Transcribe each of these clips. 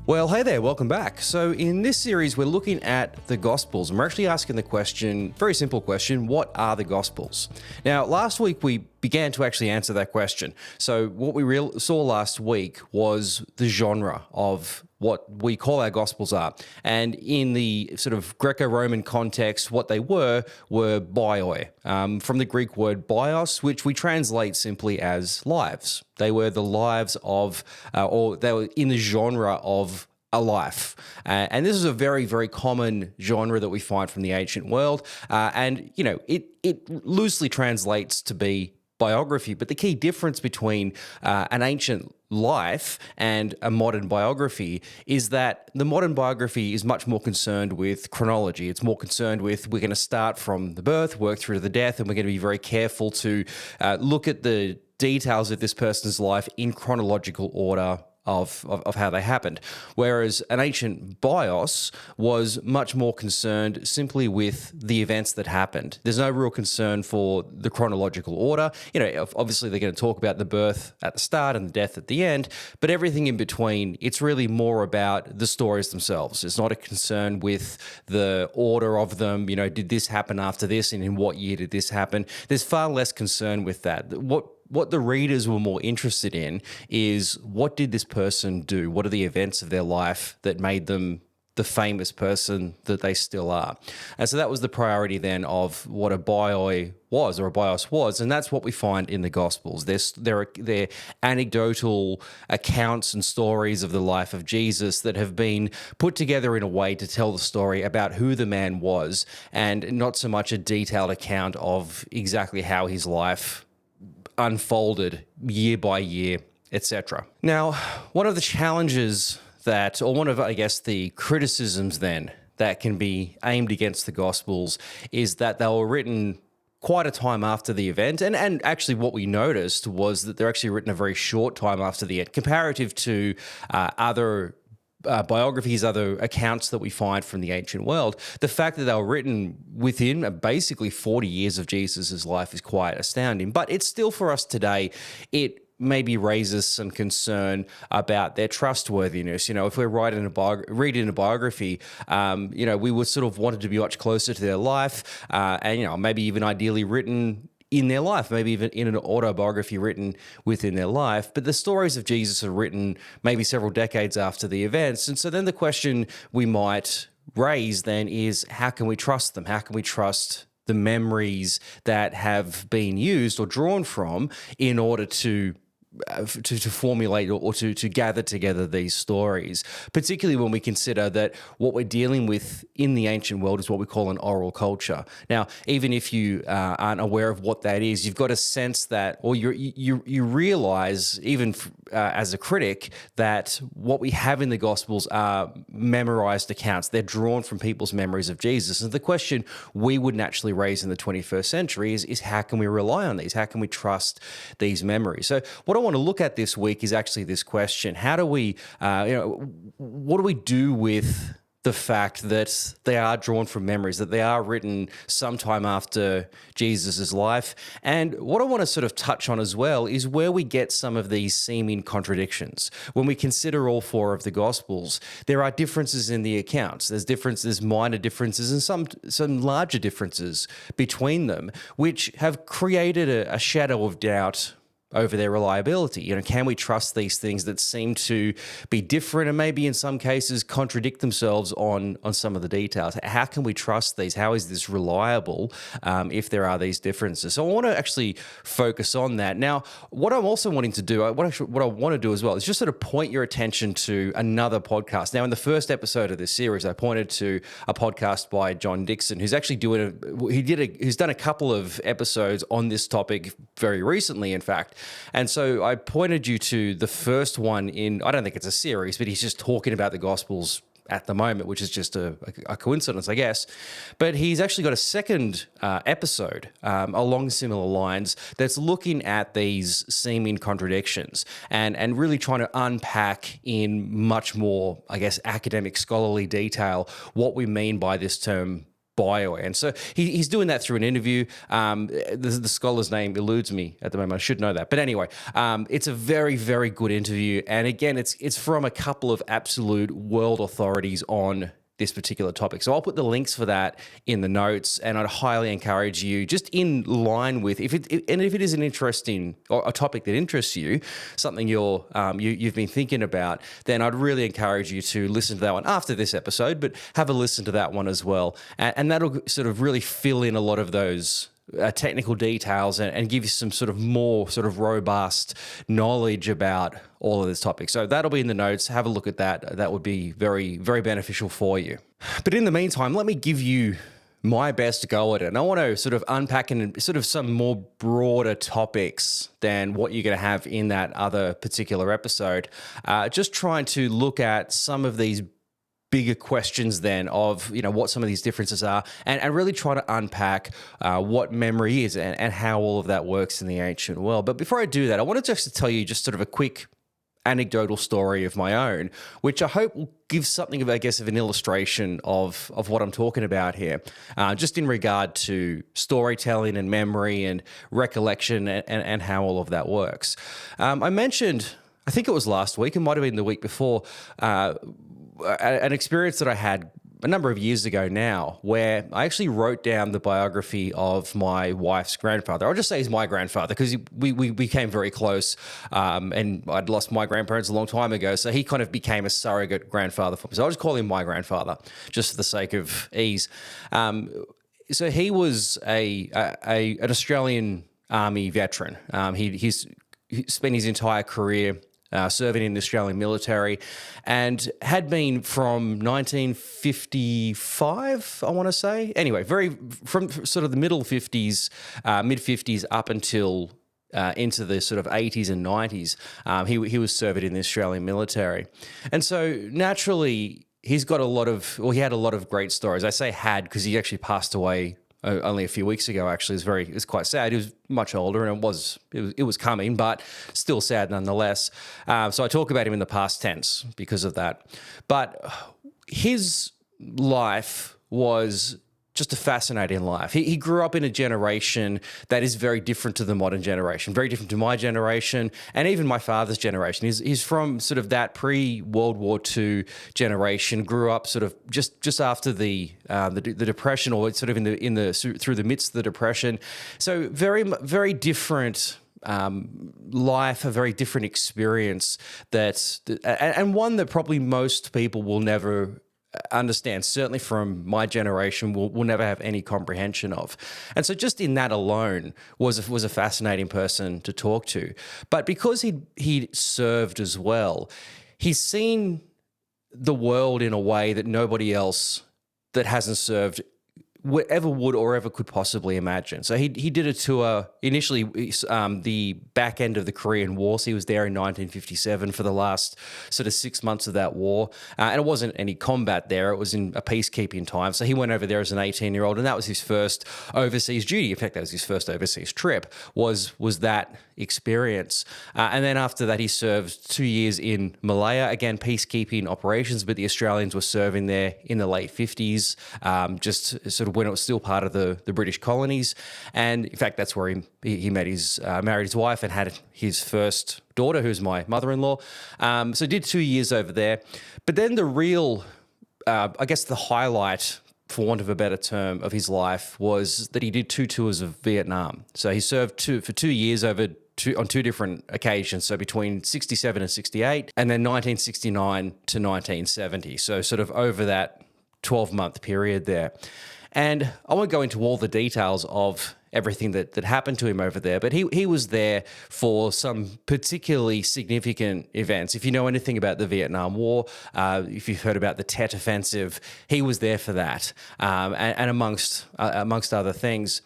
Well, hey there, welcome back. So in this series, we're looking at the Gospels, and we're actually asking the question, very simple question, what are the Gospels? Now, last week we began to actually answer that question. So what we saw last week was the genre of what we call our Gospels are. And in the sort of Greco-Roman context, what they were bioi, from the Greek word bios, which we translate simply as lives. They were the lives of, or they were in the genre of a life. And this is a very, very common genre that we find from the ancient world. And, you know, it loosely translates to be biography. But the key difference between an ancient life and a modern biography is that the modern biography is much more concerned with chronology. It's more concerned with, we're going to start from the birth, work through to the death, and we're going to be very careful to look at the details of this person's life in chronological order of how they happened. Whereas an ancient bios was much more concerned simply with the events that happened. There's no real concern for the chronological order. You know, obviously they're going to talk about the birth at the start and the death at the end, but everything in between, it's really more about the stories themselves. It's not a concern with the order of them. You know, did this happen after this, and in what year did this happen? There's far less concern with that. What the readers were more interested in is, what did this person do? What are the events of their life that made them the famous person that they still are? And so that was the priority then of what a bioi was, or a bios was, and that's what we find in the Gospels. They're anecdotal accounts and stories of the life of Jesus that have been put together in a way to tell the story about who the man was, and not so much a detailed account of exactly how his life unfolded year by year, etc. Now, one of the challenges that, or one of, I guess, the criticisms then that can be aimed against the Gospels is that they were written quite a time after the event. And actually what we noticed was that they're actually written a very short time after the end, comparative to other biographies, other accounts that we find from the ancient world. The fact that they were written within basically 40 years of Jesus' life is quite astounding. But it's still, for us today, it maybe raises some concern about their trustworthiness. You know, if we're reading a biography, you know, we would sort of want it to be much closer to their life, and, you know, maybe even ideally written in their life, maybe even in an autobiography written within their life. But the stories of Jesus are written maybe several decades after the events. And so then the question we might raise then is, how can we trust them? How can we trust the memories that have been used or drawn from in order to formulate or to gather together these stories, particularly when we consider that what we're dealing with in the ancient world is what we call an oral culture. Now, even if you aren't aware of what that is, you've got a sense that, or you realize, even as a critic, that what we have in the Gospels are memorized accounts. They're drawn from people's memories of Jesus. And the question we would naturally raise in the 21st century is how can we rely on these? How can we trust these memories? So what I want to look at this week is actually this question: how do we, what do we do with the fact that they are drawn from memories, that they are written sometime after Jesus' life? And what I want to sort of touch on as well is where we get some of these seeming contradictions. When we consider all four of the Gospels, there are differences in the accounts. There's minor differences and some larger differences between them, which have created a shadow of doubt over their reliability. You know, can we trust these things that seem to be different and maybe in some cases contradict themselves on some of the details? How can we trust these? How is this reliable if there are these differences? So I want to actually focus on that. Now, what I'm also wanting to do, what I want to do as well, is just sort of point your attention to another podcast. Now, in the first episode of this series, I pointed to a podcast by John Dixon, who's actually who's done a couple of episodes on this topic very recently, in fact. And so I pointed you to the first one I don't think it's a series, but he's just talking about the Gospels at the moment, which is just a coincidence, I guess. But he's actually got a second episode along similar lines that's looking at these seeming contradictions and really trying to unpack in much more, I guess, academic scholarly detail what we mean by this term bio. And so he's doing that through an interview. The scholar's name eludes me at the moment. I should know that. But anyway, it's a very, very good interview. And again, it's from a couple of absolute world authorities on this particular topic. So I'll put the links for that in the notes, and I'd highly encourage you, just in line with if it is an interesting or a topic that interests you, something you've been thinking about, then I'd really encourage you to listen to that one after this episode, but have a listen to that one as well, and that'll sort of really fill in a lot of those technical details and give you some sort of more sort of robust knowledge about all of this topic. So that'll be in the notes. Have a look at that. That would be very, very beneficial for you. But in the meantime, let me give you my best go at it. And I want to sort of unpack in sort of some more broader topics than what you're going to have in that other particular episode. Just trying to look at some of these bigger questions then of, what some of these differences are, and really try to unpack what memory is and how all of that works in the ancient world. But before I do that, I wanted just to tell you just sort of a quick anecdotal story of my own, which I hope will give something of, I guess, of an illustration of what I'm talking about here, just in regard to storytelling and memory and recollection and how all of that works. I mentioned, I think it was last week, it might have been the week before, an experience that I had a number of years ago now, where I actually wrote down the biography of my wife's grandfather. I'll just say he's my grandfather because we became very close, and I'd lost my grandparents a long time ago, so he kind of became a surrogate grandfather for me. So I'll just call him my grandfather, just for the sake of ease. So he was an Australian Army veteran. He spent his entire career serving in the Australian military, and had been from 1955, I want to say. Anyway, from sort of the middle 50s, mid 50s up until into the sort of 80s and 90s, he was serving in the Australian military. And so naturally, he had a lot of great stories. I say had because he actually passed away only a few weeks ago. Actually, it was quite sad. He was much older, and it was coming, but still sad nonetheless. So I talk about him in the past tense because of that. But his life was just a fascinating life. He grew up in a generation that is very different to the modern generation, very different to my generation and even my father's generation. He's from sort of that pre-World War II generation, grew up sort of just after the Depression, or sort of through the midst of the Depression. So very, very different life, a very different experience and one that probably most people will never understand, certainly from my generation, will never have any comprehension of. And so just in that alone was a fascinating person to talk to. But because he'd served as well, he's seen the world in a way that nobody else that hasn't served ever would or ever could possibly imagine. So he did a tour initially, the back end of the Korean War. So he was there in 1957 for the last sort of 6 months of that war. And it wasn't any combat there. It was in a peacekeeping time. So he went over there as an 18-year-old, and that was his first overseas duty. In fact, that was his first overseas trip, was that experience. And then after that, he served 2 years in Malaya, again, peacekeeping operations, but the Australians were serving there in the late 50s, just sort of when it was still part of the British colonies. And in fact, that's where he met married his wife and had his first daughter, who's my mother-in-law. So did 2 years over there. But then the real, I guess the highlight, for want of a better term, of his life was that he did 2 tours of Vietnam. So he served for 2 years on 2 different occasions, so between 67 and 68, and then 1969 to 1970. So sort of over that 12-month period there. And I won't go into all the details of everything that happened to him over there, but he was there for some particularly significant events. If you know anything about the Vietnam War, if you've heard about the Tet Offensive, he was there for that, and amongst other things.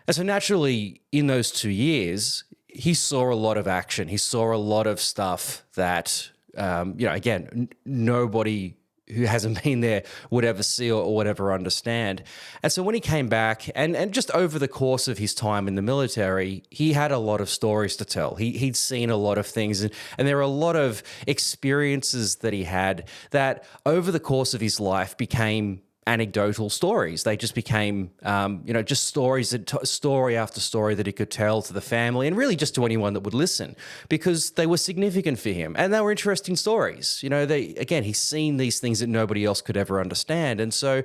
And so naturally, in those 2 years, he saw a lot of action. He saw a lot of stuff that, again, nobody who hasn't been there would ever see or would ever understand. And so when he came back, and just over the course of his time in the military, he had a lot of stories to tell. He'd seen a lot of things, and there are a lot of experiences that he had that over the course of his life became anecdotal stories. They just became, just story after story that he could tell to the family and really just to anyone that would listen, because they were significant for him and they were interesting stories. He's seen these things that nobody else could ever understand, and so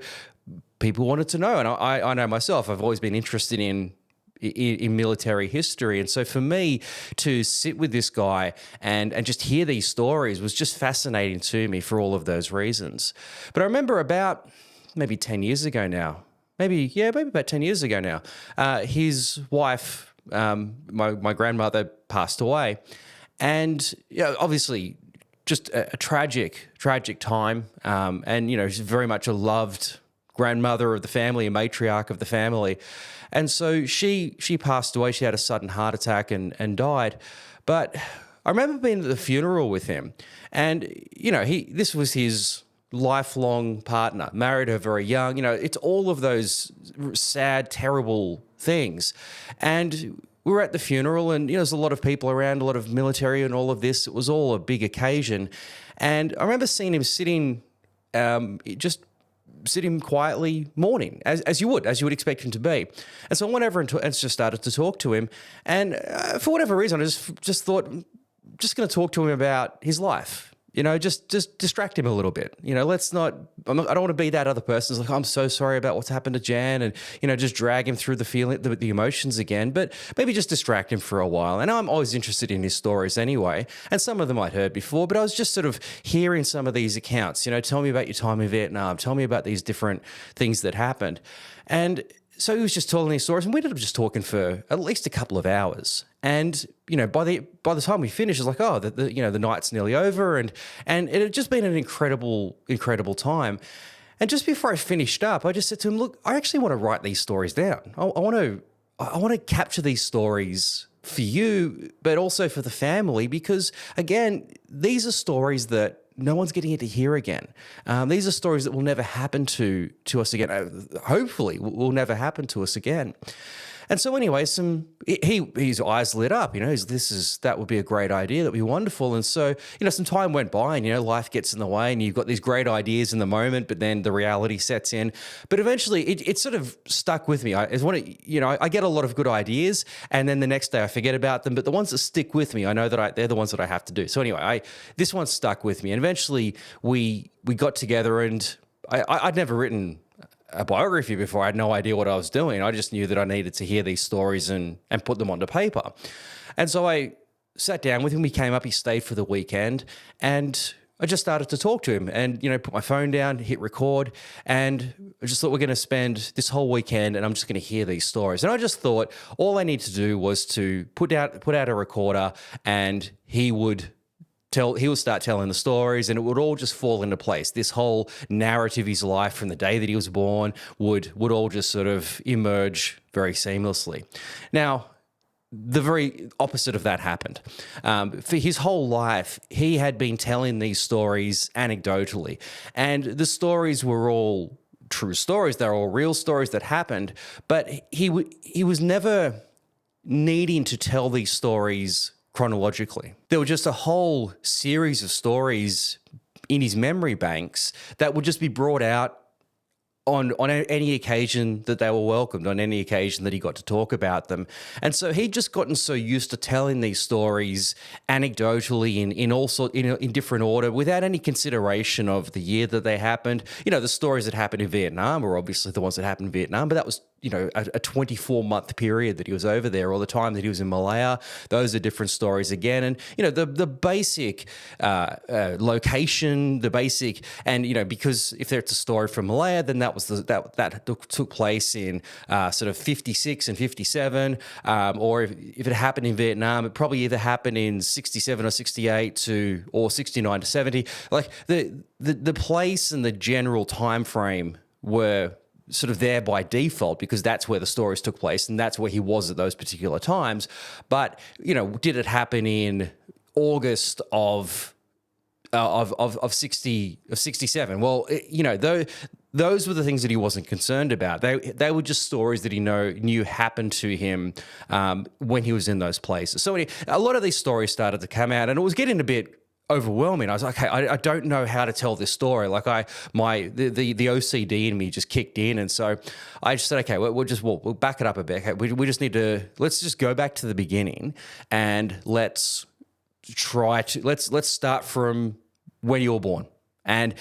people wanted to know. And I know myself, I've always been interested in military history. And so for me to sit with this guy and just hear these stories was just fascinating to me for all of those reasons. But I remember about maybe 10 years ago now, maybe about 10 years ago now, his wife, my grandmother, passed away. And obviously just a tragic time. She's very much a loved grandmother of the family, a matriarch of the family. And so she passed away. She had a sudden heart attack and died. But I remember being at the funeral with him, and this was his lifelong partner, married her very young. It's all of those sad, terrible things. And we were at the funeral, and there's a lot of people around, a lot of military and all of this. It was all a big occasion. And I remember seeing him sitting quietly mourning, as you would expect him to be. And so I went over and just started to talk to him. And for whatever reason, I just thought, just going to talk to him about his life. Just distract him a little bit. I don't want to be that other person who's like, I'm so sorry about what's happened to Jan, and, just drag him through the emotions again, but maybe just distract him for a while. And I'm always interested in his stories anyway, and some of them I'd heard before, but I was just sort of hearing some of these accounts, tell me about your time in Vietnam, tell me about these different things that happened. And so he was just telling these stories, and we ended up just talking for at least a couple of hours. And by the time we finished, it's like, oh, the night's nearly over, and it had just been an incredible time. And just before I finished up, I just said to him, look, I actually want to write these stories down. I want to capture these stories for you, but also for the family, because again, these are stories that no one's getting to hear again. These are stories that will never happen to us again. Hopefully, will never happen to us again. And so anyway, his eyes lit up, that would be a great idea. That'd be wonderful. And so, some time went by, and, life gets in the way, and you've got these great ideas in the moment, but then the reality sets in. But eventually it sort of stuck with me. I get a lot of good ideas, and then the next day I forget about them. But the ones that stick with me, I know that they're the ones that I have to do. So anyway, this one stuck with me. And eventually we got together, and I'd never written a biography before. I had no idea what I was doing. I just knew that I needed to hear these stories and put them onto paper. And so I sat down with him. We came up, he stayed for the weekend, and I just started to talk to him and, put my phone down, hit record, and I just thought, we're going to spend this whole weekend and I'm just going to hear these stories. And I just thought all I need to do was to put out a recorder, and he would start telling the stories, and it would all just fall into place. This whole narrative of his life from the day that he was born would all just sort of emerge very seamlessly. Now, the very opposite of that happened. For his whole life, he had been telling these stories anecdotally, and the stories were all true stories. They're all real stories that happened, but he was never needing to tell these stories chronologically. There were just a whole series of stories in his memory banks that would just be brought out on any occasion that they were welcomed, on any occasion that he got to talk about them. And so he'd just gotten so used to telling these stories anecdotally in different order, without any consideration of the year that they happened. The stories that happened in Vietnam were obviously the ones that happened in Vietnam, but that was a 24-month period that he was over there, or the time that he was in Malaya. Those are different stories again. And, the basic location, the basic, and, because if it's a story from Malaya, then that took place in sort of 56 and 57, or if it happened in Vietnam, it probably either happened in 67 or 68 or 69 to 70. Like the place and the general time frame were sort of there by default, because that's where the stories took place and that's where he was at those particular times. But, did it happen in August of 67? Well, those were the things that he wasn't concerned about. They were just stories that he knew happened to him when he was in those places. So a lot of these stories started to come out, and it was getting a bit overwhelming. I was like, okay, I don't know how to tell this story. Like the OCD in me just kicked in, and so I just said, okay, we'll back it up a bit. Okay, we just need to let's just go back to the beginning and let's start from when you were born. And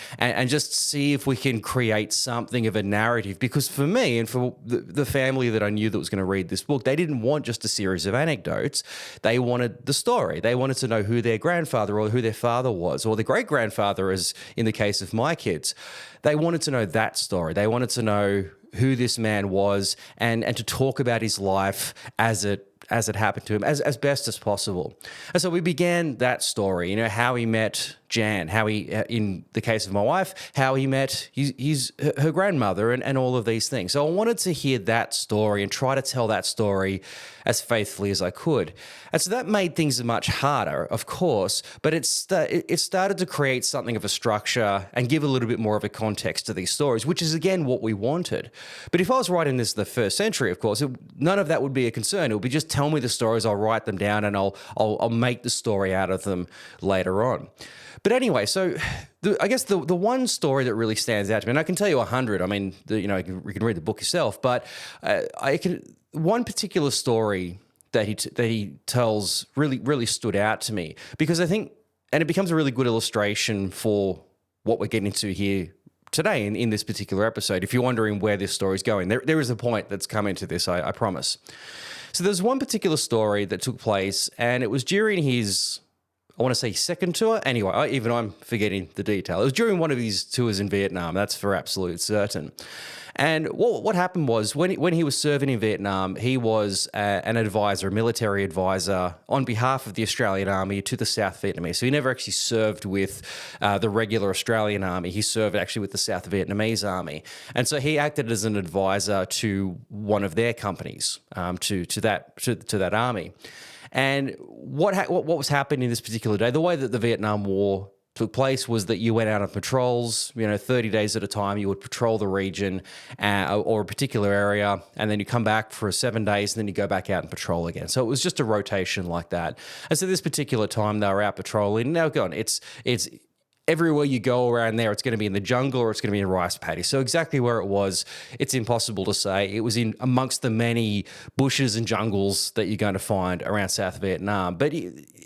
just see if we can create something of a narrative. Because for me and for the family that I knew that was going to read this book, they didn't want just a series of anecdotes. They wanted the story. They wanted to know who their grandfather or who their father was, or their great-grandfather, as in the case of my kids. They wanted to know that story. They wanted to know who this man was and to talk about his life as it happened to him as best as possible. And so we began that story, how he met Jan, how he, in the case of my wife, how he met her grandmother and all of these things. So I wanted to hear that story and try to tell that story as faithfully as I could. And so that made things much harder, of course, but it started to create something of a structure and give a little bit more of a context to these stories, which is, again, what we wanted. But if I was writing this in the first century, of course, none of that would be a concern. It would be just tell me the stories, I'll write them down, and I'll make the story out of them later on. But anyway, so I guess the one story that really stands out to me, and I can tell you 100. I mean, you can read the book yourself, but one particular story that he tells really stood out to me, because I think, and it becomes a really good illustration for what we're getting into here today in this particular episode. If you're wondering where this story is going, there is a point that's come into this, I promise. So there's one particular story that took place, and it was during his, I want to say, second tour. Anyway, I'm forgetting the detail. It was during one of his tours in Vietnam. That's for absolute certain. And what happened was when he was serving in Vietnam, he was an advisor, a military advisor on behalf of the Australian Army to the South Vietnamese. So he never actually served with the regular Australian Army. He served actually with the South Vietnamese Army. And so he acted as an advisor to one of their companies, to that army. And what was happening this particular day, the way that the Vietnam War took place was that you went out on patrols, 30 days at a time. You would patrol the region or a particular area, and then you come back for 7 days, and then you go back out and patrol again. So it was just a rotation like that. And so this particular time they were out patrolling. Now, go on, it's everywhere you go around there, it's going to be in the jungle or it's going to be in rice paddies. So exactly where it was, it's impossible to say. It was in amongst the many bushes and jungles that you're going to find around South Vietnam. But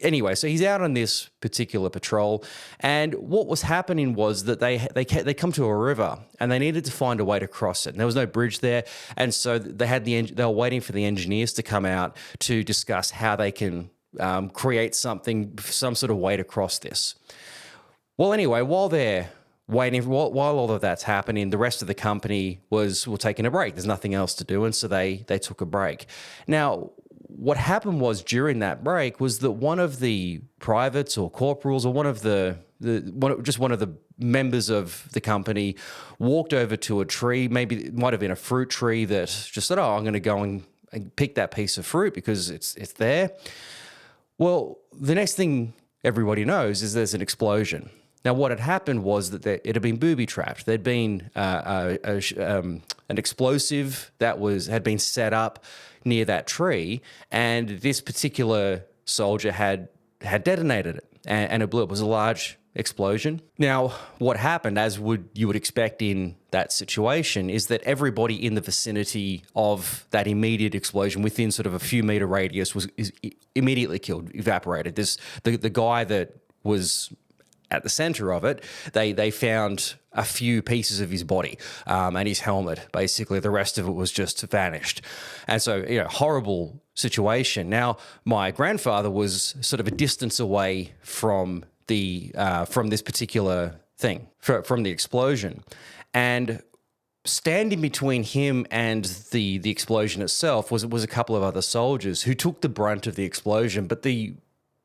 anyway, so he's out on this particular patrol, and what was happening was that they come to a river and they needed to find a way to cross it. And there was no bridge there, and so they were waiting for the engineers to come out to discuss how they can create some sort of way to cross this. Well, anyway, while they're waiting, while all of that's happening, the rest of the company were taking a break. There's nothing else to do, and so they took a break. Now, what happened was during that break was that one of the privates or corporals or one of the members of the company walked over to a tree. Maybe it might have been a fruit tree that just said, "Oh, I'm going to go and pick that piece of fruit because it's there." Well, the next thing everybody knows is there's an explosion. Now, what had happened was that it had been booby-trapped. There'd been an explosive that had been set up near that tree, and this particular soldier had detonated it, and it blew up. It was a large explosion. Now, what happened, as you would expect in that situation, is that everybody in the vicinity of that immediate explosion, within sort of a few meter radius, is immediately killed, evaporated. The guy that was at the center of it, they found a few pieces of his body and his helmet. Basically, the rest of it was just vanished. And so, horrible situation. Now, my grandfather was sort of a distance away from this particular thing, from the explosion. And standing between him and the explosion itself was a couple of other soldiers who took the brunt of the explosion, but the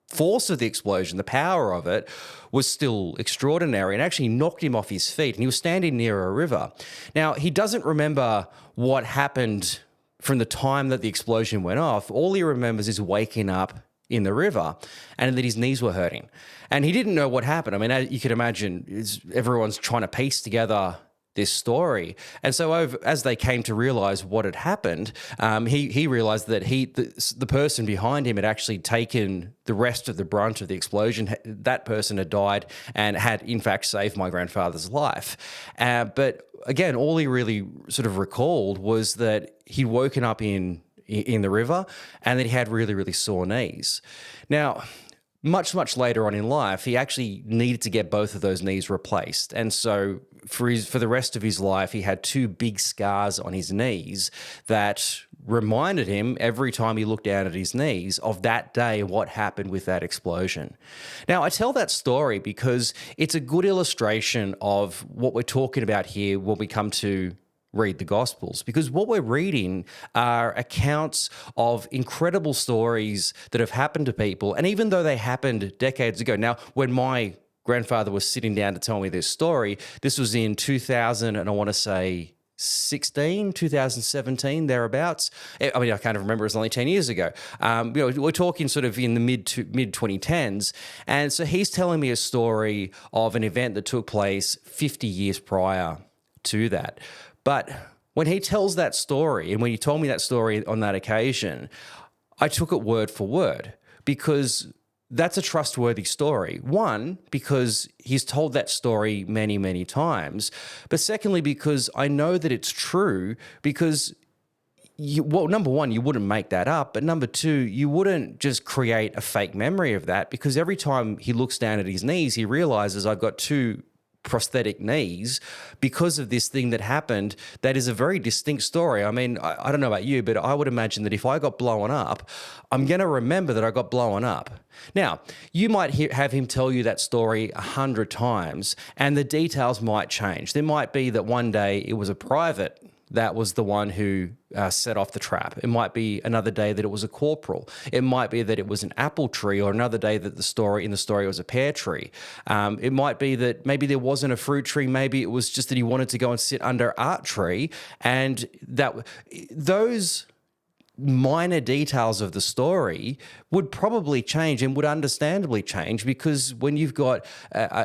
force of the explosion, the power of it, was still extraordinary and actually knocked him off his feet. And he was standing near a river. Now, he doesn't remember what happened from the time that the explosion went off. All he remembers is waking up in the river and that his knees were hurting. And he didn't know what happened. I mean, you could imagine everyone's trying to piece together this story. And so as they came to realize what had happened, he realized that the person behind him had actually taken the rest of the brunt of the explosion. That person had died and had in fact saved my grandfather's life. But again, all he really sort of recalled was that he'd woken up in the river and that he had really, really sore knees. Now, much later on in life, he actually needed to get both of those knees replaced. And so for the rest of his life, he had two big scars on his knees that reminded him every time he looked down at his knees of that day, what happened with that explosion. Now, I tell that story because it's a good illustration of what we're talking about here when we come to read the Gospels, because what we're reading are accounts of incredible stories that have happened to people. And even though they happened decades ago, now when my grandfather was sitting down to tell me this story, this was in 2000, and I want to say 2017, thereabouts. I mean, I can't remember, it was only 10 years ago. We're talking sort of in the mid 2010s. And so he's telling me a story of an event that took place 50 years prior to that. But when he tells that story, and when he told me that story on that occasion, I took it word for word, because that's a trustworthy story. One, because he's told that story many, many times. But secondly, because I know that it's true, because number one, you wouldn't make that up. But number two, you wouldn't just create a fake memory of that, because every time he looks down at his knees, he realizes I've got two prosthetic knees because of this thing that happened. That is a very distinct story. I mean, I don't know about you, but I would imagine that if I got blown up, I'm going to remember that I got blown up. Now, you might have him tell you that story 100 times and the details might change. There might be that one day it was a private that was the one who set off the trap. It might be another day that it was a corporal. It might be that it was an apple tree, or another day that the story was a pear tree. It might be that maybe there wasn't a fruit tree. Maybe it was just that he wanted to go and sit under an art tree, and those minor details of the story would probably change and would understandably change, because when you've got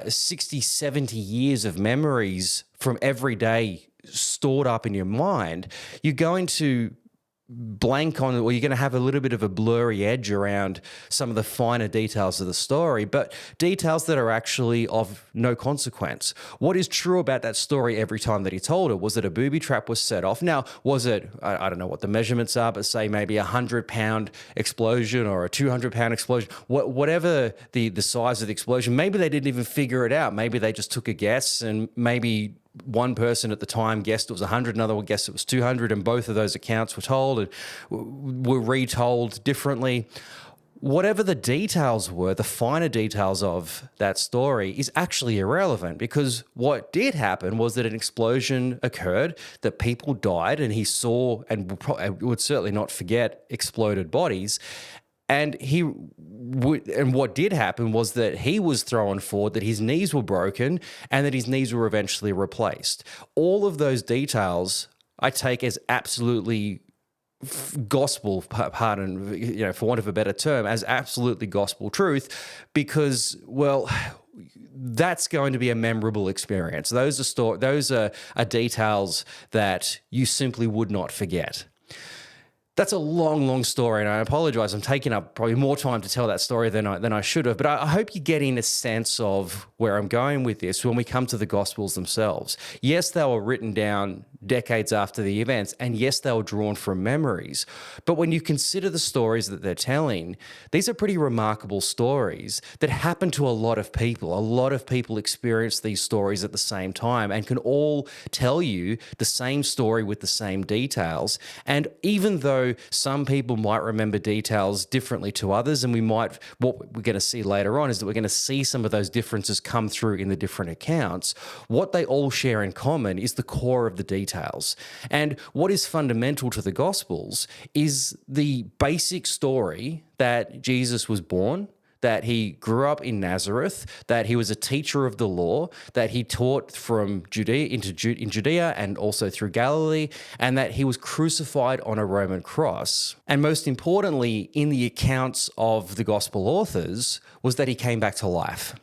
60, 70 years of memories from every day stored up in your mind, you're going to blank on, or you're going to have a little bit of a blurry edge around some of the finer details of the story, but details that are actually of no consequence. What is true about that story every time that he told it was that a booby trap was set off. Now, was it, I don't know what the measurements are, but say maybe a 100-pound explosion or a 200-pound explosion, whatever the size of the explosion, maybe they didn't even figure it out. Maybe they just took a guess, and maybe one person at the time guessed it was 100, another one guessed it was 200, and both of those accounts were told and were retold differently. Whatever the details were, the finer details of that story is actually irrelevant, because what did happen was that an explosion occurred, that people died, and he saw and would certainly not forget exploded bodies. And what did happen was that he was thrown forward, that his knees were broken, and that his knees were eventually replaced. All of those details I take as absolutely gospel, pardon, for want of a better term, as absolutely gospel truth, because, well, that's going to be a memorable experience. Those are details that you simply would not forget. That's a long story, and I apologize. I'm taking up probably more time to tell that story than I should have, but I hope you're getting a sense of where I'm going with this when we come to the Gospels themselves. Yes, they were written down decades after the events, and yes, they were drawn from memories. But when you consider the stories that they're telling, these are pretty remarkable stories that happen to a lot of people. A lot of people experience these stories at the same time and can all tell you the same story with the same details. And even though some people might remember details differently to others, and what we're going to see later on is that we're going to see some of those differences come through in the different accounts, what they all share in common is the core of the details. And what is fundamental to the Gospels is the basic story that Jesus was born, that he grew up in Nazareth, that he was a teacher of the law, that he taught from Judea in Judea and also through Galilee, and that he was crucified on a Roman cross. And most importantly, in the accounts of the Gospel authors, was that he came back to life.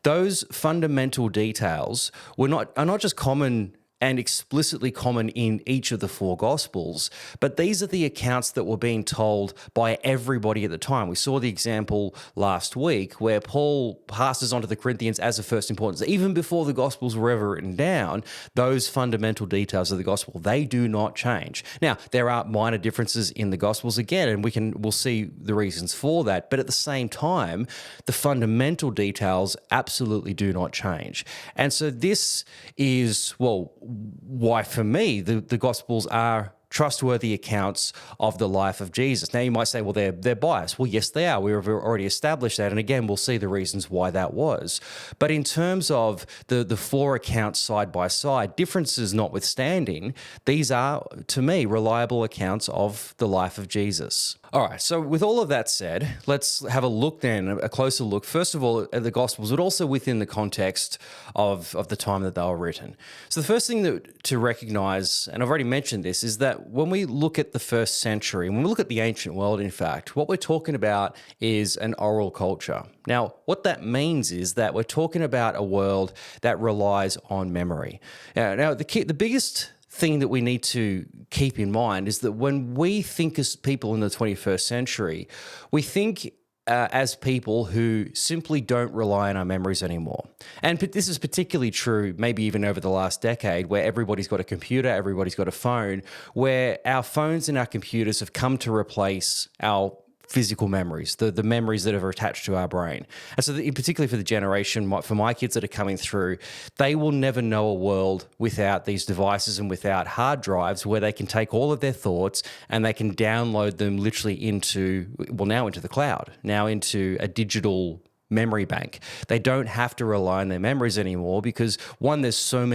Those fundamental details are not just common and explicitly common in each of the four Gospels, but these are the accounts that were being told by everybody at the time. We saw the example last week where Paul passes on to the Corinthians as of first importance. Even before the Gospels were ever written down, those fundamental details of the Gospel, they do not change. Now, there are minor differences in the Gospels again, and we'll see the reasons for that, but at the same time, the fundamental details absolutely do not change. And so this is, well, why for me the Gospels are trustworthy accounts of the life of Jesus. Now you might say, well, they're biased. Well, yes, they are. We've already established that. And again, we'll see the reasons why that was. But in terms of the four accounts side by side, differences notwithstanding, these are, to me, reliable accounts of the life of Jesus. All right, so with all of that said, let's have a look then, a closer look, first of all, at the Gospels, but also within the context of the time that they were written. So the first thing to recognize, and I've already mentioned this, is that when we look at the first century, when we look at the ancient world, in fact, what we're talking about is an oral culture. Now, what that means is that we're talking about a world that relies on memory. Now the biggest thing that we need to keep in mind is that when we think as people in the 21st century, we think as people who simply don't rely on our memories anymore. And this is particularly true maybe even over the last decade, where everybody's got a computer, everybody's got a phone, where our phones and our computers have come to replace our physical memories, the memories that are attached to our brain. And so particularly for the generation, for my kids that are coming through, they will never know a world without these devices and without hard drives where they can take all of their thoughts and they can download them literally into the cloud, now into a digital memory bank. They don't have to rely on their memories anymore because, one, there's so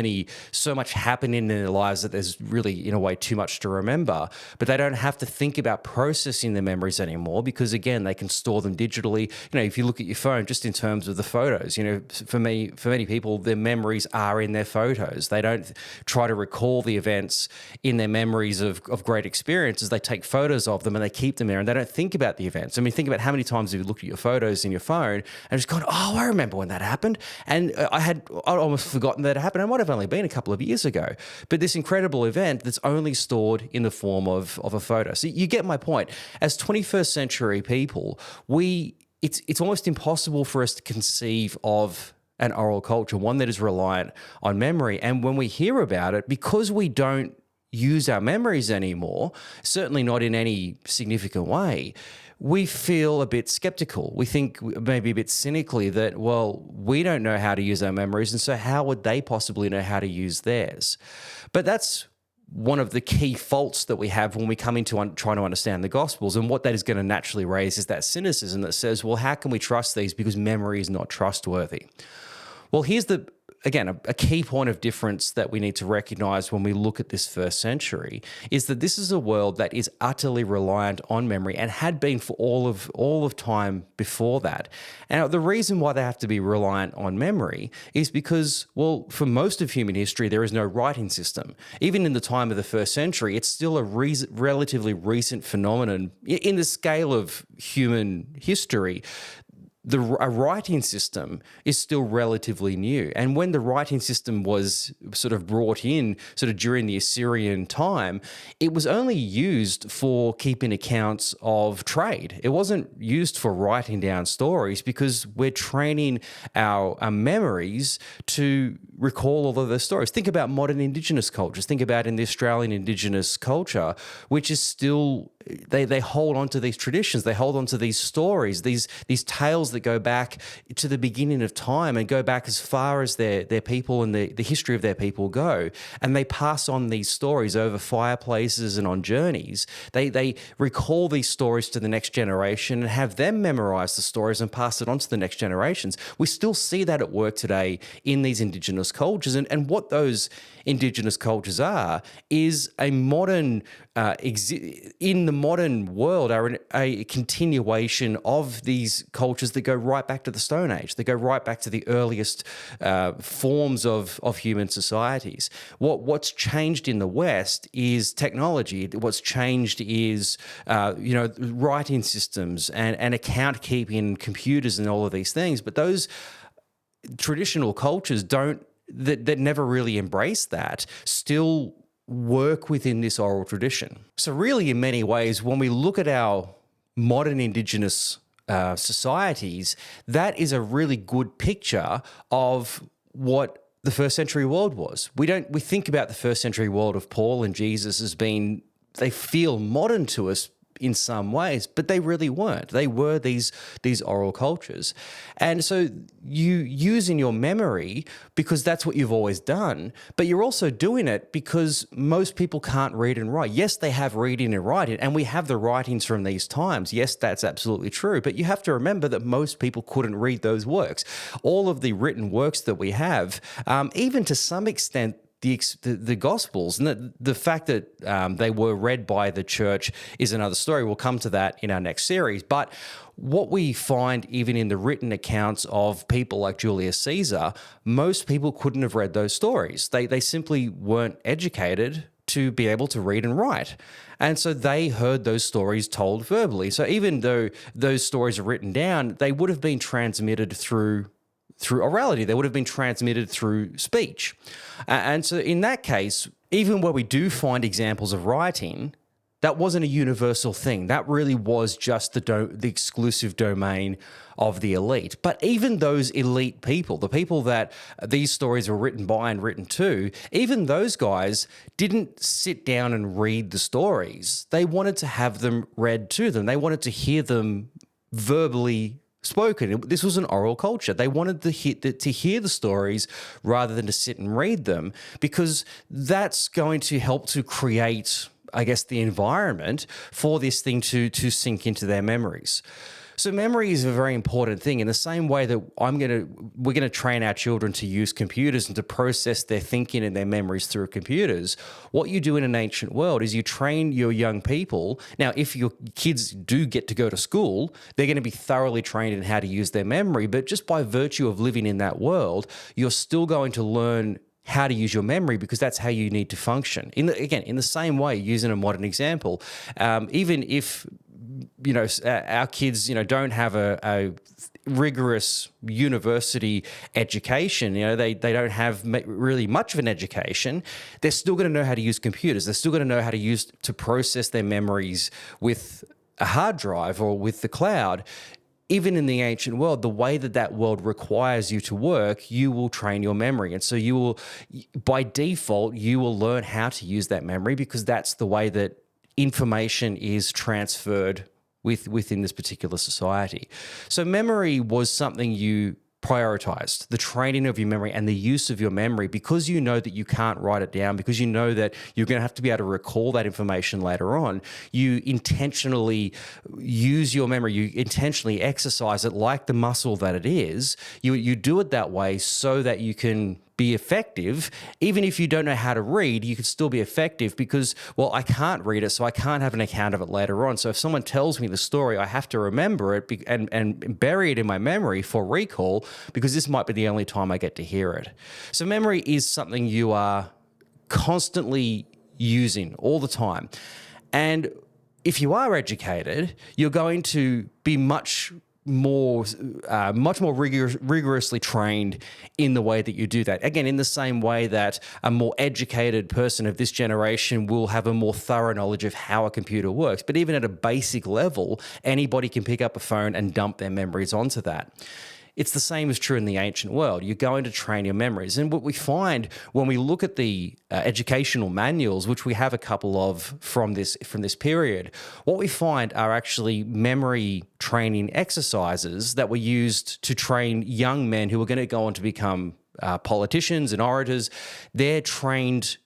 much happening in their lives that there's really, in a way, too much to remember. But they don't have to think about processing their memories anymore because, again, they can store them digitally. If you look at your phone, just in terms of the photos, for many people, their memories are in their photos. They don't try to recall the events in their memories of great experiences. They take photos of them and they keep them there, and they don't think about the events. I mean, think about how many times you look at your photos in your phone and just gone, oh, I remember when that happened. And I'd almost forgotten that it happened. It might have only been a couple of years ago. But this incredible event that's only stored in the form of a photo. So you get my point. As 21st century people, it's almost impossible for us to conceive of an oral culture, one that is reliant on memory. And when we hear about it, because we don't use our memories anymore, certainly not in any significant way, we feel a bit skeptical. We think maybe a bit cynically that, well, we don't know how to use our memories, and so how would they possibly know how to use theirs? But that's one of the key faults that we have when we come into trying to understand the Gospels, and what that is going to naturally raise is that cynicism that says, well, how can we trust these because memory is not trustworthy? Well, here's a key point of difference that we need to recognize when we look at this first century is that this is a world that is utterly reliant on memory and had been for all of time before that. Now, the reason why they have to be reliant on memory is because, well, for most of human history, there is no writing system. Even in the time of the first century, it's still a relatively recent phenomenon in the scale of human history. A writing system is still relatively new. And when the writing system was sort of brought in sort of during the Assyrian time, it was only used for keeping accounts of trade. It wasn't used for writing down stories because we're training our memories to recall all of those stories. Think about modern Indigenous cultures. Think about in the Australian Indigenous culture, which is still, they hold on to these traditions. They hold on to these stories, these tales that go back to the beginning of time and go back as far as their people and the history of their people go. And they pass on these stories over fireplaces and on journeys. They recall these stories to the next generation and have them memorize the stories and pass it on to the next generations. We still see that at work today in these Indigenous cultures. And what those Indigenous cultures are is a modern, in the modern world, are a continuation of these cultures that go right back to the Stone Age. They go right back to the earliest forms of human societies. What's changed in the West is technology. What's changed is writing systems and account keeping, computers and all of these things. But those traditional cultures don't that never really embraced that still work within this oral tradition. So really, in many ways, when we look at our modern Indigenous societies, that is a really good picture of what the first century world was. We think about the first century world of Paul and Jesus as being, they feel modern to us in some ways, but they really weren't. They were these oral cultures. And so you use in your memory because that's what you've always done, but you're also doing it because most people can't read and write. Yes, they have reading and writing, and we have the writings from these times. Yes, that's absolutely true, but you have to remember that most people couldn't read those works. All of the written works that we have, even to some extent, the Gospels, and the fact that they were read by the church is another story. We'll come to that in our next series. But what we find even in the written accounts of people like Julius Caesar, most people couldn't have read those stories. They simply weren't educated to be able to read and write. And so they heard those stories told verbally. So even though those stories are written down, they would have been transmitted through orality. They would have been transmitted through speech. And so in that case, even where we do find examples of writing, that wasn't a universal thing. That really was just the exclusive domain of the elite. But even those elite people, the people that these stories were written by and written to, even those guys didn't sit down and read the stories. They wanted to have them read to them. They wanted to hear them verbally spoken. This was an oral culture. They wanted to hear the stories rather than to sit and read them, because that's going to help to create, I guess, the environment for this thing to sink into their memories. So memory is a very important thing in the same way that we're going to train our children to use computers and to process their thinking and their memories through computers. What you do in an ancient world is you train your young people. Now, if your kids do get to go to school, they're going to be thoroughly trained in how to use their memory. But just by virtue of living in that world, you're still going to learn how to use your memory, because that's how you need to function. In the same way, using a modern example, even if our kids, don't have a rigorous university education, they don't have really much of an education, they're still going to know how to use computers. They're still going to know how to process their memories with a hard drive or with the cloud. Even in the ancient world, the way that world requires you to work, you will train your memory. And so you will, by default, you will learn how to use that memory, because that's the way that information is transferred within this particular society. So memory was something you prioritized, the training of your memory and the use of your memory, because you know that you can't write it down, because you know that you're going to have to be able to recall that information later on. You intentionally use your memory, you intentionally exercise it like the muscle that it is. You do it that way so that you can be effective. Even if you don't know how to read, you can still be effective, because, well, I can't read it, so I can't have an account of it later on. So if someone tells me the story, I have to remember it and bury it in my memory for recall, because this might be the only time I get to hear it. So memory is something you are constantly using all the time. And if you are educated, you're going to be much more rigorously trained in the way that you do that. Again, in the same way that a more educated person of this generation will have a more thorough knowledge of how a computer works. But even at a basic level, anybody can pick up a phone and dump their memories onto that. It's the same as true in the ancient world. You're going to train your memories. And what we find when we look at the educational manuals, which we have a couple of from this period, what we find are actually memory training exercises that were used to train young men who are going to go on to become politicians and orators. They're trained.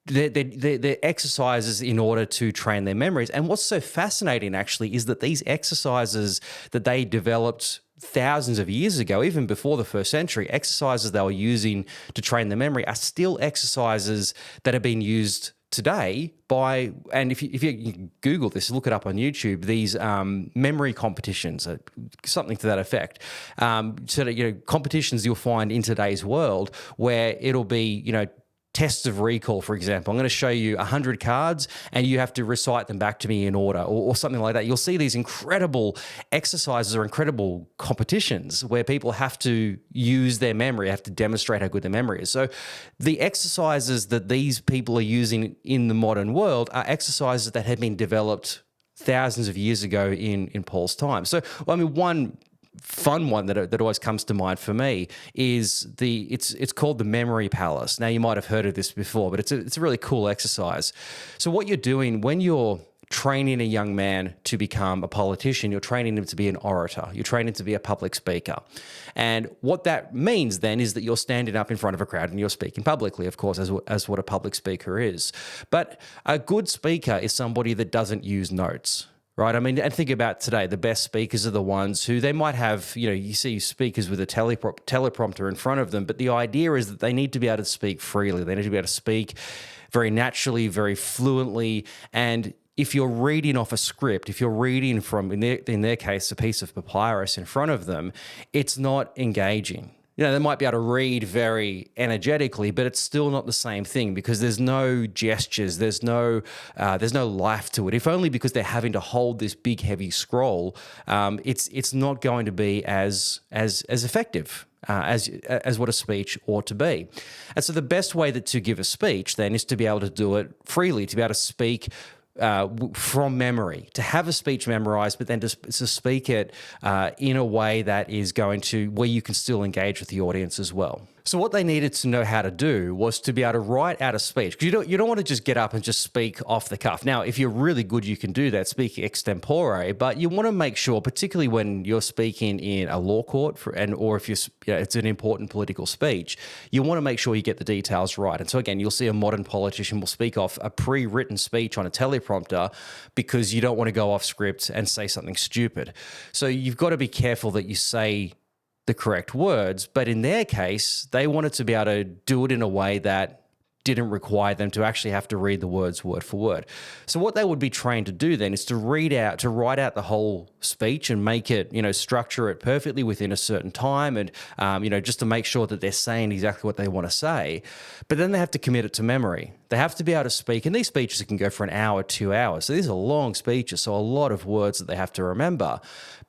They're exercises in order to train their memories. And what's so fascinating, actually, is that these exercises that they developed thousands of years ago, even before the first century, exercises they were using to train their memory are still exercises that are being used today by, and if you Google this, look it up on YouTube, these memory competitions, something to that effect. So that, competitions you'll find in today's world where it'll be, tests of recall, for example. I'm going to show you 100 cards and you have to recite them back to me in order or something like that. You'll see these incredible exercises or incredible competitions where people have to use their memory, have to demonstrate how good their memory is. So the exercises that these people are using in the modern world are exercises that have been developed thousands of years ago in Paul's time. So, I mean, one fun one that always comes to mind for me is it's called the Memory Palace. Now, you might have heard of this before, but it's a really cool exercise. So what you're doing when you're training a young man to become a politician, you're training him to be an orator, you're training him to be a public speaker. And what that means then is that you're standing up in front of a crowd and you're speaking publicly, of course, as what a public speaker is. But a good speaker is somebody that doesn't use notes. Right. I mean, and think about today, the best speakers are the ones who they might have, you see speakers with a teleprompter in front of them, but the idea is that they need to be able to speak freely. They need to be able to speak very naturally, very fluently. And if you're reading off a script, if you're reading from, in their case, a piece of papyrus in front of them, it's not engaging. They might be able to read very energetically, but it's still not the same thing because there's no gestures, there's no life to it. If only because they're having to hold this big, heavy scroll, it's not going to be as effective as what a speech ought to be. And so the best way to give a speech then is to be able to do it freely, to be able to speak from memory, to have a speech memorized, but then to speak it in a way that is where you can still engage with the audience as well. So what they needed to know how to do was to be able to write out a speech, because you don't want to just get up and just speak off the cuff. Now, if you're really good, you can do that, speak extempore, but you want to make sure, particularly when you're speaking in a law court or if it's an important political speech, you want to make sure you get the details right. And so again, you'll see a modern politician will speak off a pre-written speech on a teleprompter because you don't want to go off script and say something stupid. So you've got to be careful that you say the correct words, but in their case, they wanted to be able to do it in a way that didn't require them to actually have to read the words word for word. So what they would be trained to do then is to write out the whole speech and make it, structure it perfectly within a certain time and, just to make sure that they're saying exactly what they want to say. But then they have to commit it to memory. They have to be able to speak, and these speeches can go for an hour, 2 hours. So these are long speeches, so a lot of words that they have to remember.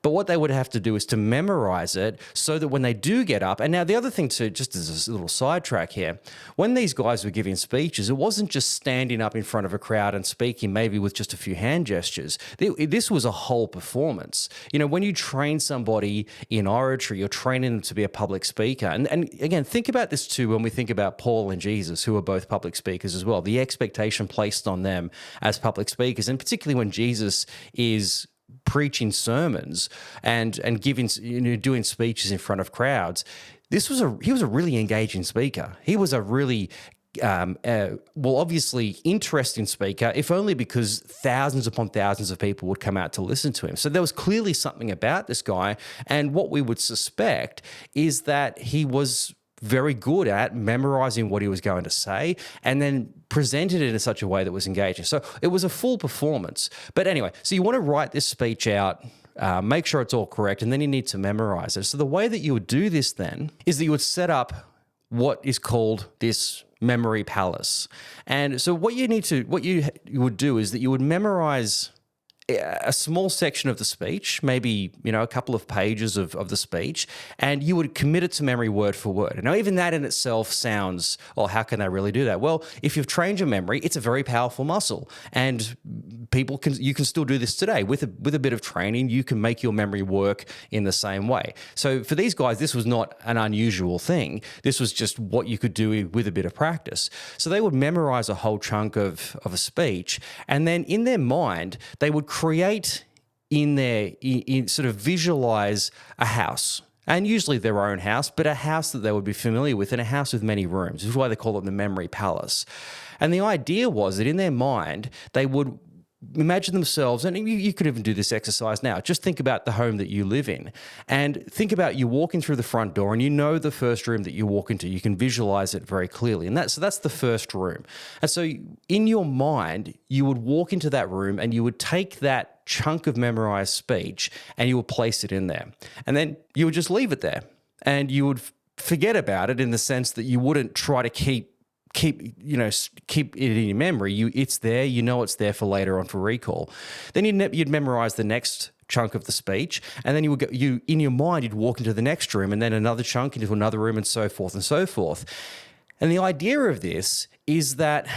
But what they would have to do is to memorize it so that when they do get up, and now the other thing too, just as a little sidetrack here, when these guys were giving speeches, it wasn't just standing up in front of a crowd and speaking maybe with just a few hand gestures. This was a whole performance. When you train somebody in oratory, you're training them to be a public speaker. And again, think about this too when we think about Paul and Jesus, who are both public speakers as well, the expectation placed on them as public speakers, and particularly when Jesus is preaching sermons and giving, doing speeches in front of crowds. He was a really engaging speaker. He was a really obviously interesting speaker, if only because thousands upon thousands of people would come out to listen to him. So there was clearly something about this guy, and what we would suspect is that he was very good at memorizing what he was going to say and then presented it in such a way that was engaging. So it was a full performance. But anyway, so you want to write this speech out, make sure it's all correct, and then you need to memorize it. So the way that you would do this then is that you would set up what is called this memory palace. And so what you would do is that you would memorize a small section of the speech, maybe, a couple of pages of the speech, and you would commit it to memory word for word. Now, even that in itself sounds, how can they really do that? Well, if you've trained your memory, it's a very powerful muscle, and you can still do this today. With a bit of training, you can make your memory work in the same way. So for these guys, this was not an unusual thing. This was just what you could do with a bit of practice. So they would memorize a whole chunk of a speech, and then in their mind, they would create sort of visualize a house, and usually their own house, but a house that they would be familiar with, and a house with many rooms. This is why they call it the memory palace. And the idea was that in their mind, they would imagine themselves, and you could even do this exercise now, just think about the home that you live in, and think about you walking through the front door, and the first room that you walk into, you can visualize it very clearly, and that's the first room. And so in your mind, you would walk into that room, and you would take that chunk of memorized speech, and you would place it in there, and then you would just leave it there, and you would forget about it in the sense that you wouldn't try to keep keep it in your memory. It's there. You know it's there for later on for recall. Then you'd memorize the next chunk of the speech, and then you in your mind you'd walk into the next room, and then another chunk into another room, and so forth and so forth. And the idea of this is that,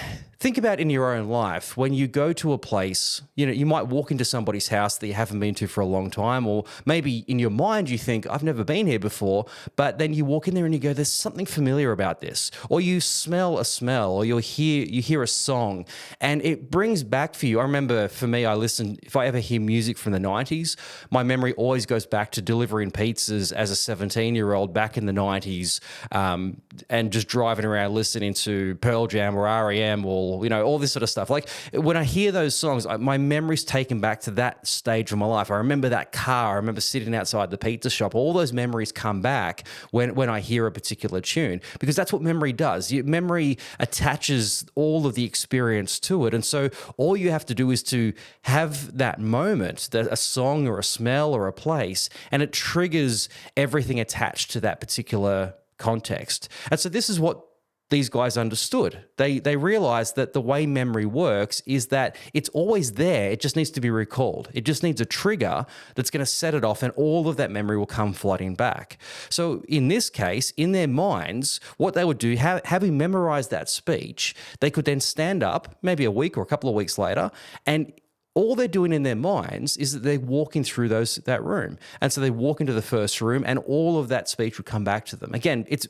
think about in your own life, when you go to a place, you might walk into somebody's house that you haven't been to for a long time, or maybe in your mind you think, I've never been here before, but then you walk in there and you go, there's something familiar about this. Or you smell a smell, or you hear a song, and it brings back for you. I remember for me, if I ever hear music from the 90s, my memory always goes back to delivering pizzas as a 17-year-old back in the 90s, and just driving around listening to Pearl Jam or REM or, all this sort of stuff. Like when I hear those songs, my memory's taken back to that stage of my life. I remember that car. I remember sitting outside the pizza shop. All those memories come back when I hear a particular tune, because that's what memory does. Memory attaches all of the experience to it. And so all you have to do is to have that moment, a song or a smell or a place, and it triggers everything attached to that particular context. And so this is what these guys understood. They realized that the way memory works is that it's always there. It just needs to be recalled. It just needs a trigger that's going to set it off, and all of that memory will come flooding back. So in this case, in their minds, what they would do, having memorized that speech, they could then stand up maybe a week or a couple of weeks later, and all they're doing in their minds is that they're walking through that room. And so they walk into the first room, and all of that speech would come back to them. Again, it's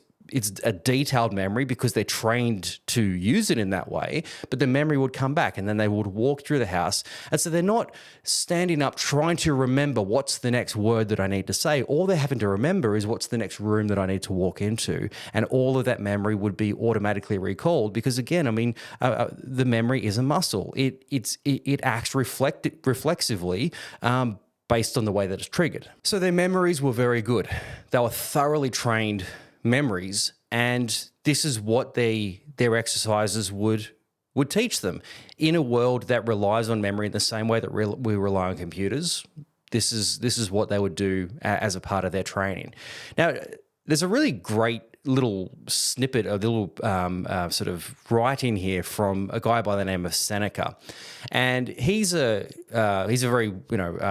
a detailed memory because they're trained to use it in that way, but the memory would come back, and then they would walk through the house. And so they're not standing up trying to remember what's the next word that I need to say. All they're having to remember is what's the next room that I need to walk into. And all of that memory would be automatically recalled because, again, the memory is a muscle. It acts reflexively, based on the way that it's triggered. So their memories were very good. They were thoroughly trained memories, and this is what their exercises would teach them. In a world that relies on memory in the same way that we rely on computers, this is what they would do as a part of their training. Now, there's a really great little snippet, a little sort of writing here from a guy by the name of Seneca, and he's a very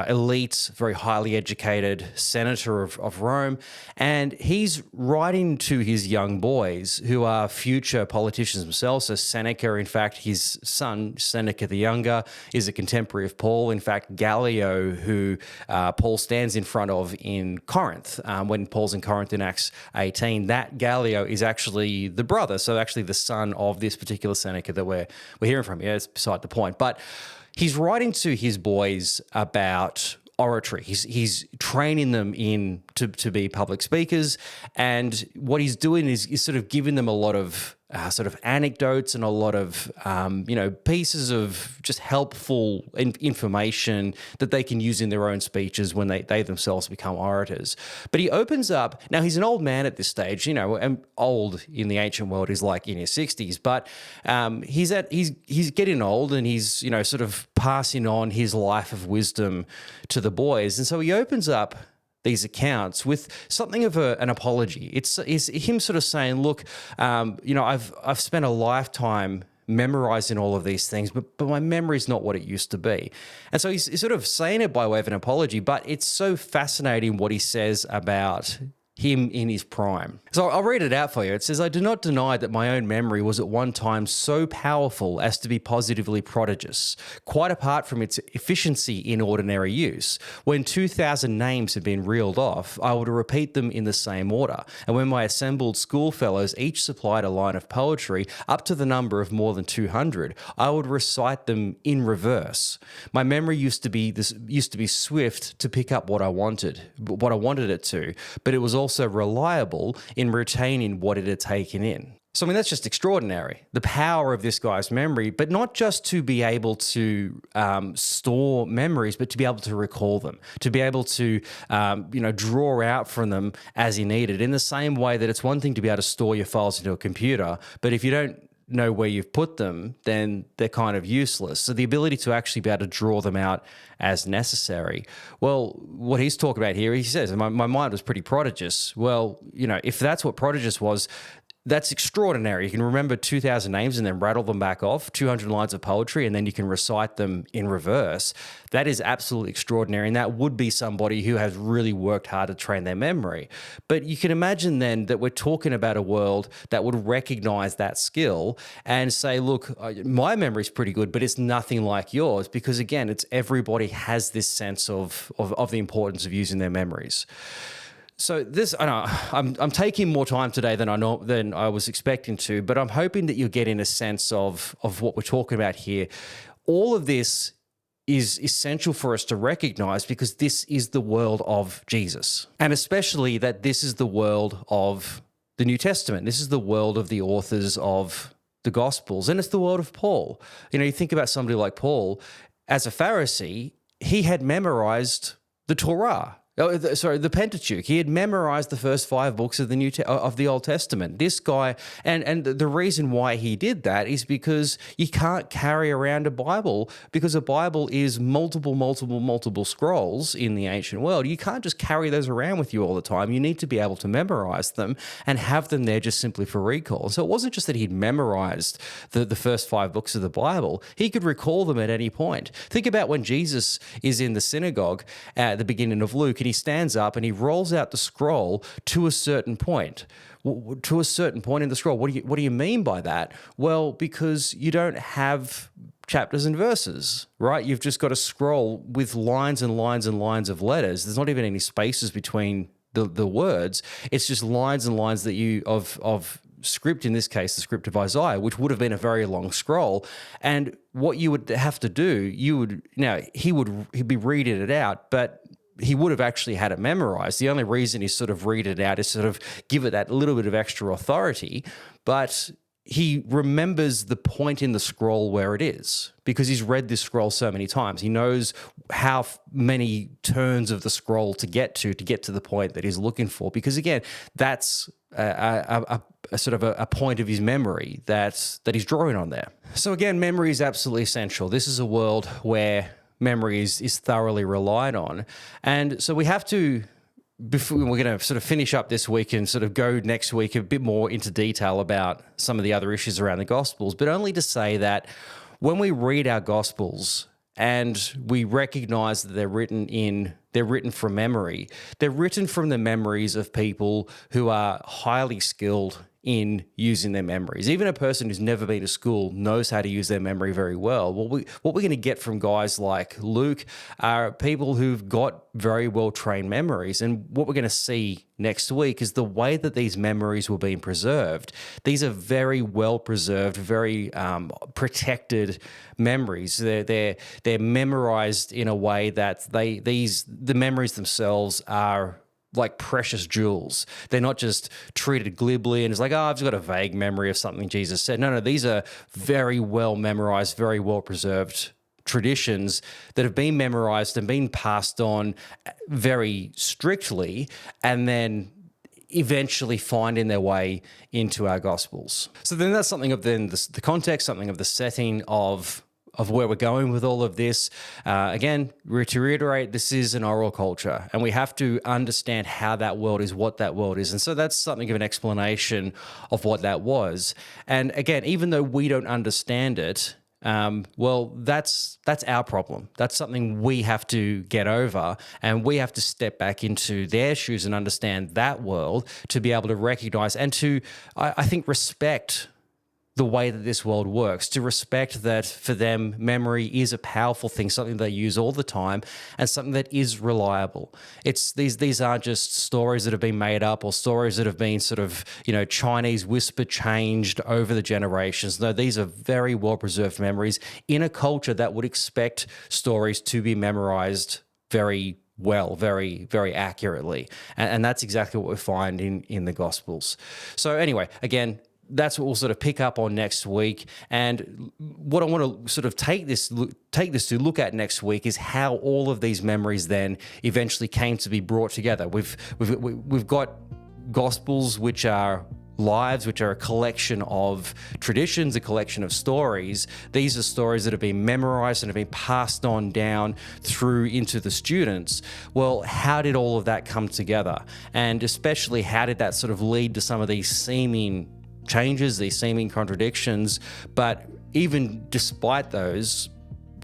elite, very highly educated senator of Rome, and he's writing to his young boys who are future politicians themselves. So Seneca, in fact, his son Seneca the Younger, is a contemporary of Paul. In fact, Gallio, who Paul stands in front of in Corinth when Paul's in Corinth in Acts 18, that Gallio is actually the brother, so actually the son of this particular Seneca that we're hearing from. Yeah, it's beside the point. But he's writing to his boys about oratory. He's training them to be public speakers, and what he's doing is sort of giving them a lot of sort of anecdotes and a lot of pieces of just helpful information that they can use in their own speeches when they themselves become orators. But he opens up. Now, he's an old man at this stage, and old in the ancient world is like in his 60s, but he's getting old, and he's sort of passing on his life of wisdom to the boys. And so he opens up these accounts with something of an apology. It's him sort of saying, look, I've spent a lifetime memorizing all of these things, but my memory's not what it used to be. And so he's sort of saying it by way of an apology, but it's so fascinating what he says about him in his prime. So I'll read it out for you. It says, "I do not deny that my own memory was at one time so powerful as to be positively prodigious, quite apart from its efficiency in ordinary use. When 2,000 names had been reeled off, I would repeat them in the same order. And when my assembled schoolfellows each supplied a line of poetry up to the number of more than 200, I would recite them in reverse. My memory used to be swift to pick up what I wanted it to, but it was also reliable in retaining what it had taken in." So, that's just extraordinary, the power of this guy's memory, but not just to be able to store memories, but to be able to recall them, to be able to, draw out from them as he needed. In the same way that it's one thing to be able to store your files into a computer, but if you don't know where you've put them, then they're kind of useless. So the ability to actually be able to draw them out as necessary. Well, what he's talking about here, he says, my mind was pretty prodigious. Well, if that's what prodigious was, That's extraordinary. You can remember 2,000 names and then rattle them back off, 200 lines of poetry, and then you can recite them in reverse. That is absolutely extraordinary. And that would be somebody who has really worked hard to train their memory. But you can imagine then that we're talking about a world that would recognize that skill and say, look, my memory's pretty good, but it's nothing like yours. Because again, it's everybody has this sense of the importance of using their memories. So this, I know, I'm taking more time today than I was expecting to, but I'm hoping that you're getting a sense of what we're talking about here. All of this is essential for us to recognize because this is the world of Jesus, and especially that this is the world of the New Testament. This is the world of the authors of the Gospels, and it's the world of Paul. You think about somebody like Paul. As a Pharisee, he had memorized the Torah. The Pentateuch. He had memorized the first 5 books of the Old Testament. This guy, and the reason why he did that is because you can't carry around a Bible, because a Bible is multiple scrolls in the ancient world. You can't just carry those around with you all the time. You need to be able to memorize them and have them there just simply for recall. So it wasn't just that he'd memorized the first 5 books of the Bible. He could recall them at any point. Think about when Jesus is in the synagogue at the beginning of Luke, and he stands up and he rolls out the scroll to a certain point. To a certain point in the scroll. What do you mean by that? Well, because you don't have chapters and verses, right? You've just got a scroll with lines and lines and lines of letters. There's not even any spaces between the words. It's just lines and lines that of script, in this case, the script of Isaiah, which would have been a very long scroll. And what you would have to do, he'd be reading it out, but he would have actually had it memorized. The only reason he sort of read it out is sort of give it that little bit of extra authority, but he remembers the point in the scroll where it is because he's read this scroll so many times. He knows how many turns of the scroll to get to the point that he's looking for, because again, that's a sort of a point of his memory that he's drawing on there. So again, memory is absolutely essential. This is a world where memory is thoroughly relied on. And so we have to, we're going to sort of finish up this week and sort of go next week a bit more into detail about some of the other issues around the Gospels, but only to say that when we read our Gospels and we recognize that they're written from memory, they're written from the memories of people who are highly skilled in using their memories. Even a person who's never been to school knows how to use their memory very well. What we're going to get from guys like Luke are people who've got very well-trained memories. And what we're going to see next week is the way that these memories were being preserved. These are very well-preserved, very protected memories. They're memorized in a way that the memories themselves are like precious jewels. They're not just treated glibly and it's like, I've just got a vague memory of something Jesus said. No, these are very well memorized, very well preserved traditions that have been memorized and been passed on very strictly and then eventually finding their way into our Gospels. So then that's something of the context, something of the setting of where we're going with all of this. Again, to reiterate, this is an oral culture, and we have to understand how that world is, what that world is. And so that's something of an explanation of what that was. And again, even though we don't understand it, that's our problem. That's something we have to get over, and we have to step back into their shoes and understand that world to be able to recognize and to, I think, respect the way that this world works, to respect that for them, memory is a powerful thing, something they use all the time, and something that is reliable. It's these aren't just stories that have been made up or stories that have been sort of, Chinese whisper changed over the generations. No, these are very well-preserved memories in a culture that would expect stories to be memorized very well, very, very accurately. And that's exactly what we find in the Gospels. So anyway, again, that's what we'll sort of pick up on next week. And what I want to sort of take this to look at next week is how all of these memories then eventually came to be brought together. We've got Gospels, which are lives, which are a collection of traditions, a collection of stories. These are stories that have been memorized and have been passed on down through into the students. Well, how did all of that come together? And especially, how did that sort of lead to some of these seeming changes, these seeming contradictions, but even despite those,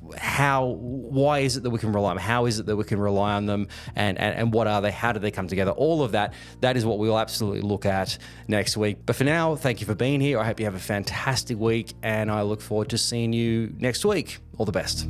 why is it that we can rely on them? How is it that we can rely on them? And what are they? How do they come together? All of that is what we'll absolutely look at next week. But for now, thank you for being here. I hope you have a fantastic week, and I look forward to seeing you next week. All the best.